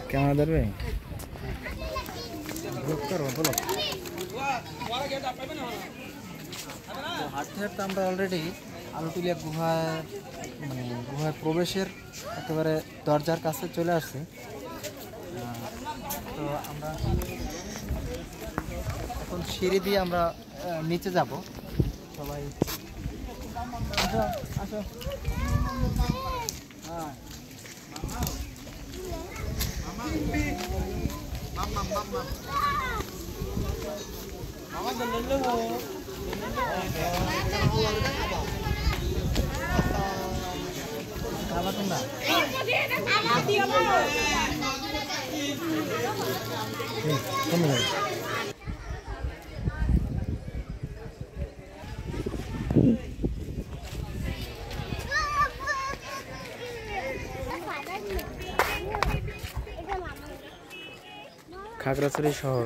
Camera ধরবে হাঁটতে হাঁটতে আমরা অলরেডি আলুটিলিয়া গুহায় প্রবেশের একেবারে দরজার কাছে চলে আসছি। তো আমরা এখন সিঁড়ি দিয়ে আমরা নিচে যাব। সবাই আসো আসো। খাগড়াছড়ি শহর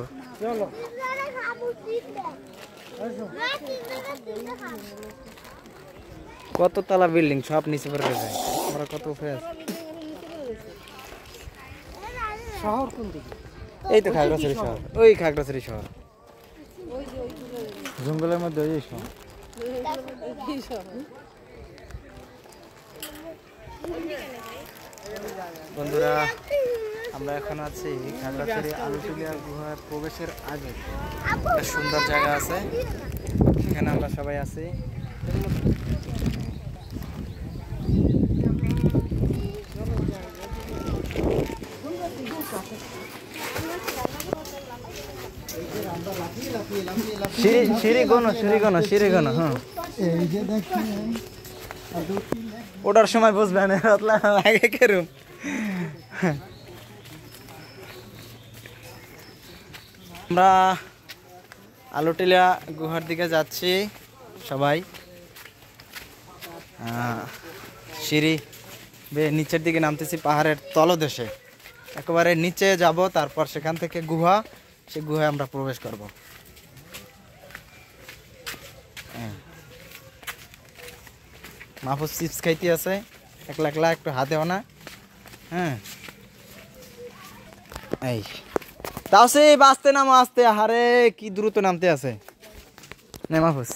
কত তলা বিল্ডিং সব নিচে পড়ে গেছে। আমরা কত ফেস শহর কোন দিকে? এই তো খাগড়াছড়ি শহর, ওই খাগড়াছড়ি শহর জঙ্গলের মধ্যে ওই শহর। বন্ধুরা আমরা এখন আছি খাগড়াছড়ি আলুটিলিয়া গুহার প্রবেশের আগে। একটা সুন্দর জায়গা আছে, সেখানে আমরা সবাই আছি। হ্যাঁ ওটার সময় বুঝবেন আগে কেরম। আমরা আলুটিলিয়া গুহার দিকে যাচ্ছি সবাই। সিঁড়ি বেয়ে নিচের দিকে নামতেছি, পাহাড়ের তলদেশে একেবারে নিচে যাব। তারপর সেখান থেকে গুহা, সে গুহায় আমরা প্রবেশ করব। মাহফুজ চিপস খাইতে আছে একলা একলা, একটু হাতে না। হ্যাঁ এই তাও সে আস্তে নামো, আস্তে। হারে কি দ্রুত নামতে আছে না মাহফুজ।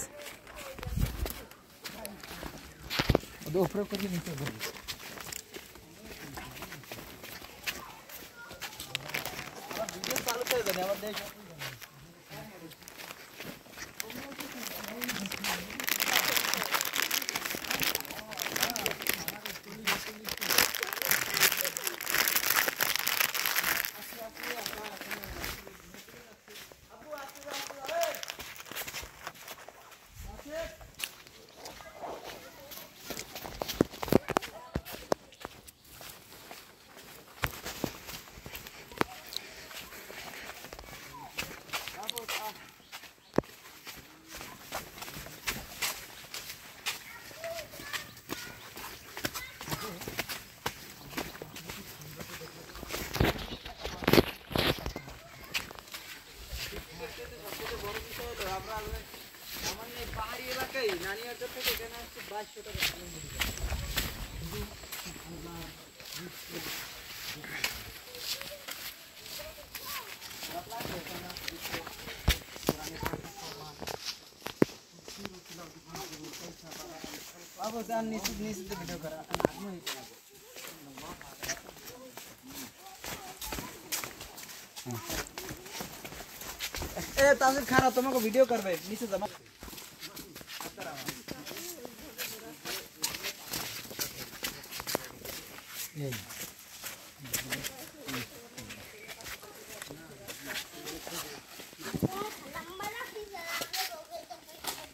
পাহাড়ি এলাকায় নানিয়ারচর থেকে এখানে আসছে 2200 টাকা। বাবু যান নিচে নিচে ভিডিও করা ए तासिर खाना तुमको वीडियो करबे नीचे जमा